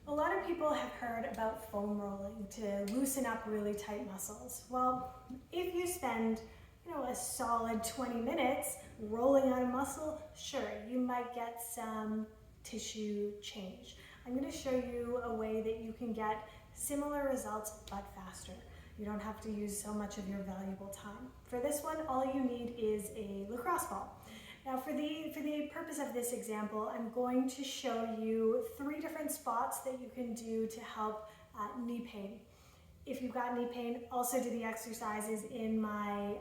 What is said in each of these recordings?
A lot of people have heard about foam rolling to loosen up really tight muscles. Well, if you spend a solid 20 minutes rolling out a muscle, sure, you might get some tissue change. I'm going to show you a way that you can get similar results but faster. You don't have to use so much of your valuable time. For this one, all you need is a lacrosse ball. Now for the purpose of this example, I'm going to show you 3 different spots that you can do to help knee pain. If you've got knee pain, also do the exercises in my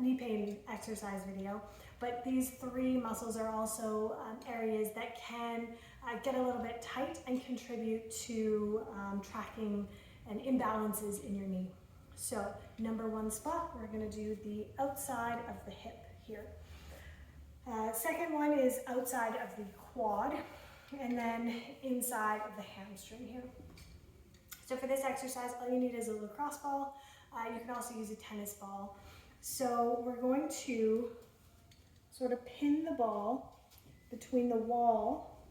knee pain exercise video. But these 3 muscles are also areas that can get a little bit tight and contribute to tracking and imbalances in your knee. So number 1 spot, we're going to do the outside of the hip here. Second one is outside of the quad, and then inside of the hamstring here. So for this exercise, all you need is a lacrosse ball. You can also use a tennis ball. So we're going to sort of pin the ball between the wall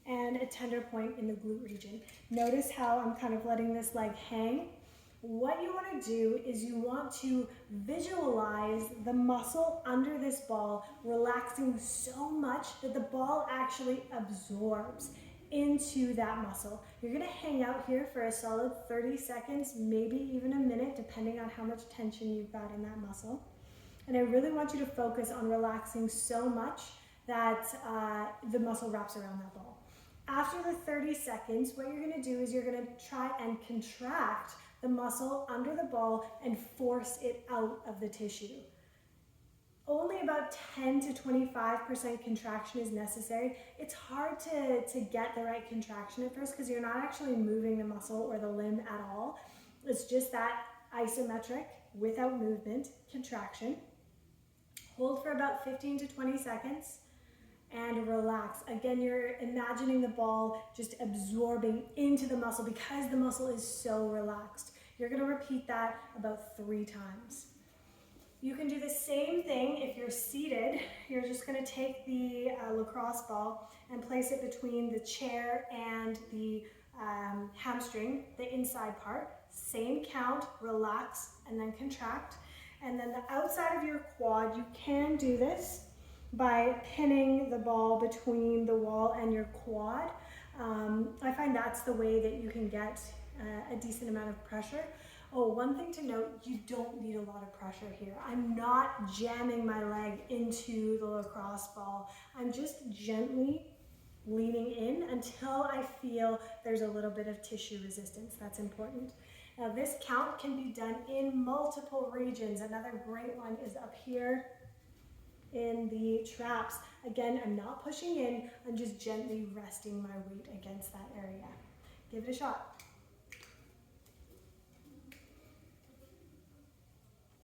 and a tender point in the glute region. Notice how I'm kind of letting this leg hang. What you want to do is you want to visualize the muscle under this ball relaxing so much that the ball actually absorbs into that muscle. You're going to hang out here for a solid 30 seconds, maybe even a minute, depending on how much tension you've got in that muscle. And I really want you to focus on relaxing so much that the muscle wraps around that ball. After the 30 seconds, what you're going to do is you're going to try and contract the muscle under the ball and force it out of the tissue. Only about 10 to 25% contraction is necessary. It's hard to get the right contraction at first because you're not actually moving the muscle or the limb at all. It's just that isometric, without movement, contraction. Hold for about 15 to 20 seconds and relax. Again, you're imagining the ball just absorbing into the muscle because the muscle is so relaxed. You're going to repeat that about 3 times. You can do the same thing if you're seated. You're just going to take the lacrosse ball and place it between the chair and the hamstring, the inside part. Same count, relax, and then contract. And then the outside of your quad, you can do this by pinning the ball between the wall and your quad. I find that's the way that you can get a decent amount of pressure. Oh, one thing to note, you don't need a lot of pressure here. I'm not jamming my leg into the lacrosse ball. I'm just gently leaning in until I feel there's a little bit of tissue resistance. That's important. Now this count can be done in multiple regions. Another great one is up here in the traps. Again, I'm not pushing in, I'm just gently resting my weight against that area. Give it a shot.